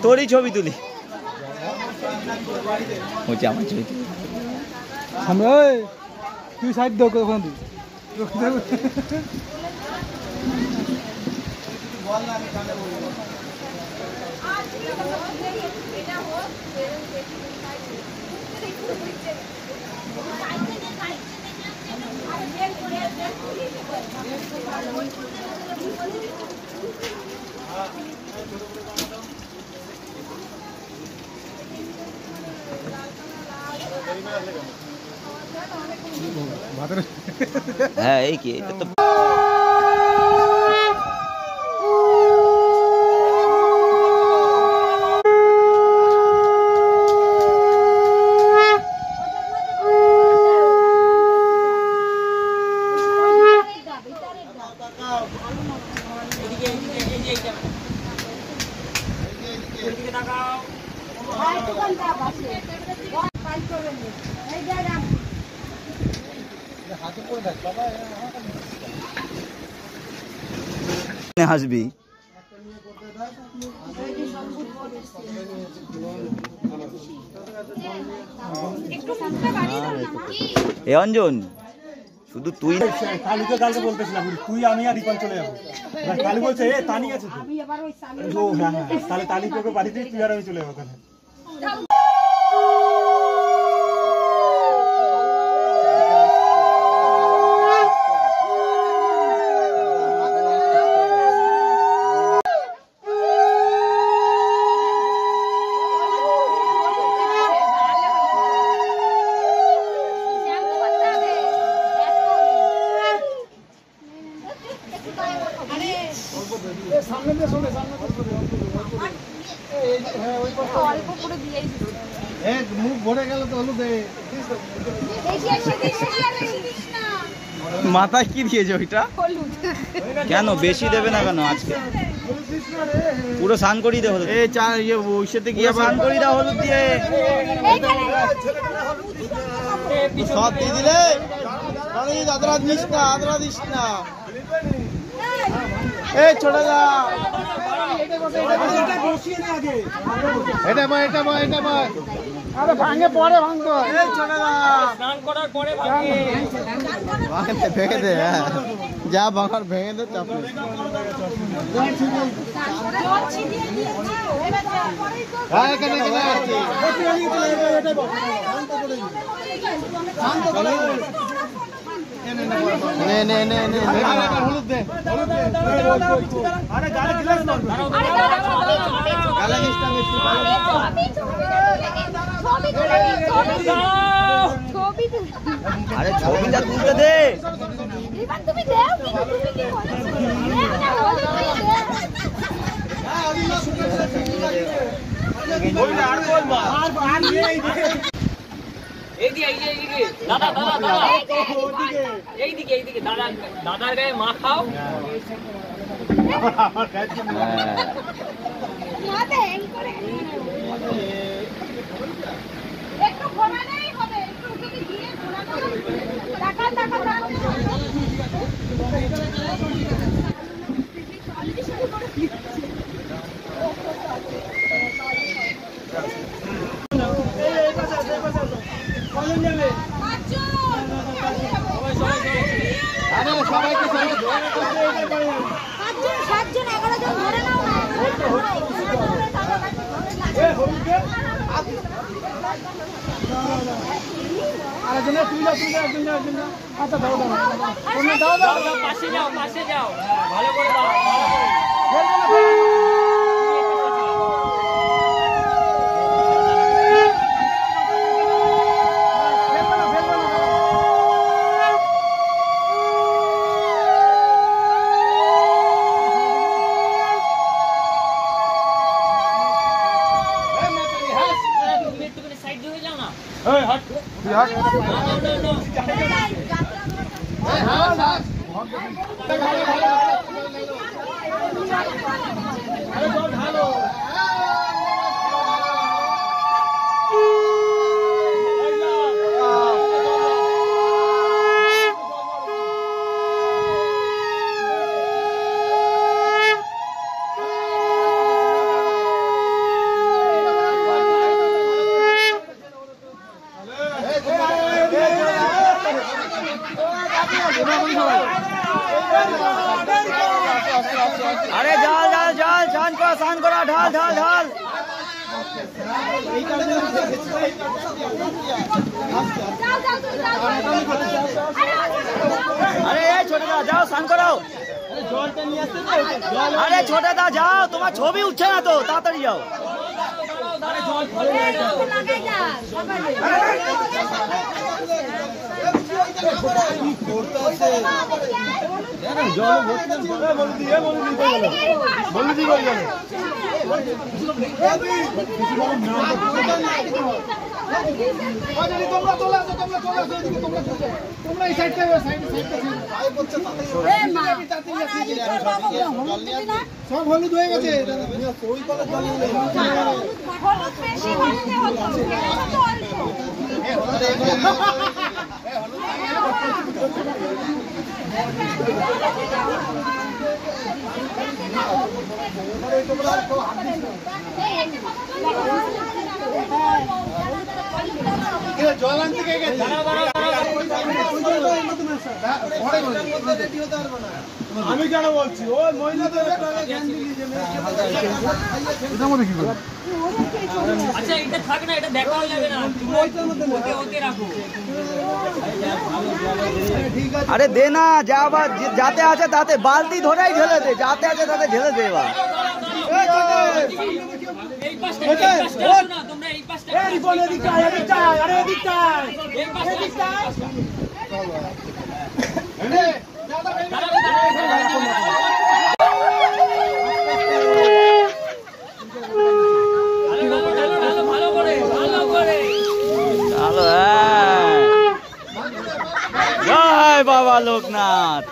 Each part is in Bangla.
তোরই ছবি তুলি, হচ্ছে আমার ছবি তুলি। তুই সাইড দাও ওখান থেকে। হ্যাঁ এই কি এটা তো হাসবি। এ অঞ্জন শুধু তুই কালুকে কালকে বলতেছিলাম তুই আমি আর রিপন চলে যাবো। কালু বলছে এ তানি আছে তো, হ্যাঁ তাহলে তালিকে বাড়িতে তুই আর আমি চলে যাবো ওখানে। মুখ ভরে গেল তো হলুদ মাথায় কি দিয়েছে ওইটা? কেন বেশি দেবে না কেন? আজকে পুরো স্নান করিয়ে দেবো। এই চা ইয়ে ওইসাথে গিয়ে স্নান করিয়ে দাও হলুদ দিয়ে, সব দিয়ে দিলে। আদরা দিস না, আদরা দিস না। এই ছোটা দা এটা ভাই এটা ভাই এটা ভাই আরে ভাঙে পরে ভাঙতো। এই ছোটা দা স্নান করার পরে ভাঙে ভাঙে ভেঙে দে। হ্যাঁ যা ভাঙার ভেঙে দে। চাপ নে নে নে নে হলুদ দে আরে গালে গ্লাস দাও গালা মিষ্টি মিষ্টি আরে ছবিটা তুলতে দে। তুমি দাও তুমি কি করছো? বলনা আর বলবা আর এইদিকে এইদিকে দাদা দাদা দাদা এইদিকে এইদিকে দাদা দাদার গায়ে মা খাও। আমার কাছে না দেন করে একটু ঘোরানোই হবে, একটু উঠে গিয়ে ঘোরানো টাকা টাকা টাকা সবাইকে সাতজন 11 জন ধরে নাও না। আরেকজনে তুই যাও একজন যাও একজন যাও। আচ্ছা দাও দাও দাও দাও পাশে যাও পাশে যাও ভালো করে দাও। এই হাট তুই হাট আরে ঢাল ঢাল ঢাল, স্নান করা ঢাল ঢাল ঢাল। আরে এই ছোটদা যাও স্নান করাও। আরে ছোটদা যাও, তোমার ছবি উঠছে না তো, তাড়াতাড়ি যাও। সব হলুদ হয়ে গেছে। জল আনতে কে গেছে? আমি কেন বলছি ও মহিলাদের আচ্ছা এটা থাক না, এটা দেখাও যাবে না, তুমি ওতে রাখো। আরে দে না, যা আবার যাতে আছে তাতে বালতি ধরেই ঢেলে দে, যাতে আছে তাতে ঢেলে দে। এবার এই পাশটা আসো না তোমরা, এই পাশটা এই পাশটা ভালো করে চলো। জয় বাবা লোকনাথ।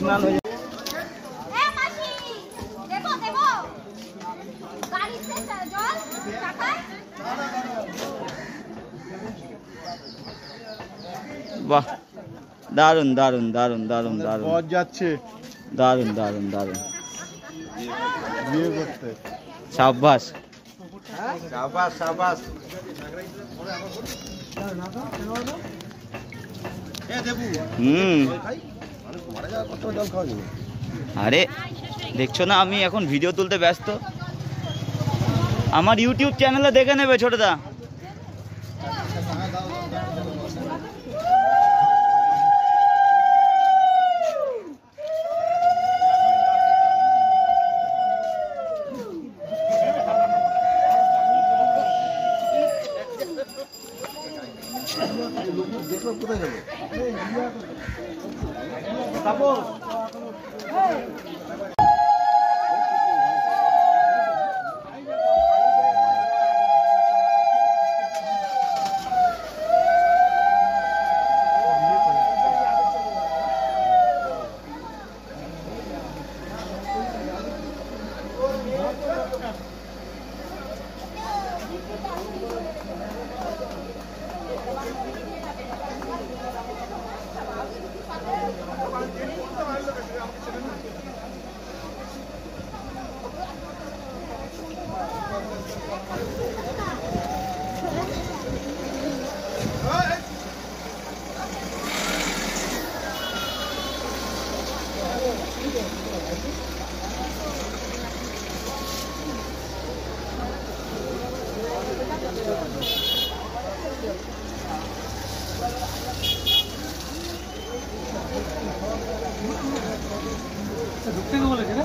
স্নান হয়ে বাহ, দারুন দারুন দারুন দারুন দারুন যাচ্ছে দারুন দারুন দারুন। বিয়ে করতে। সাব্বাস। সাবাস সাবাস। আরে দেখছো না আমি এখন ভিডিও তুলতে ব্যস্ত। আমার ইউটিউব চ্যানেলে দেখে নেবে ছোটদা। ঢুকতে বলেছে না?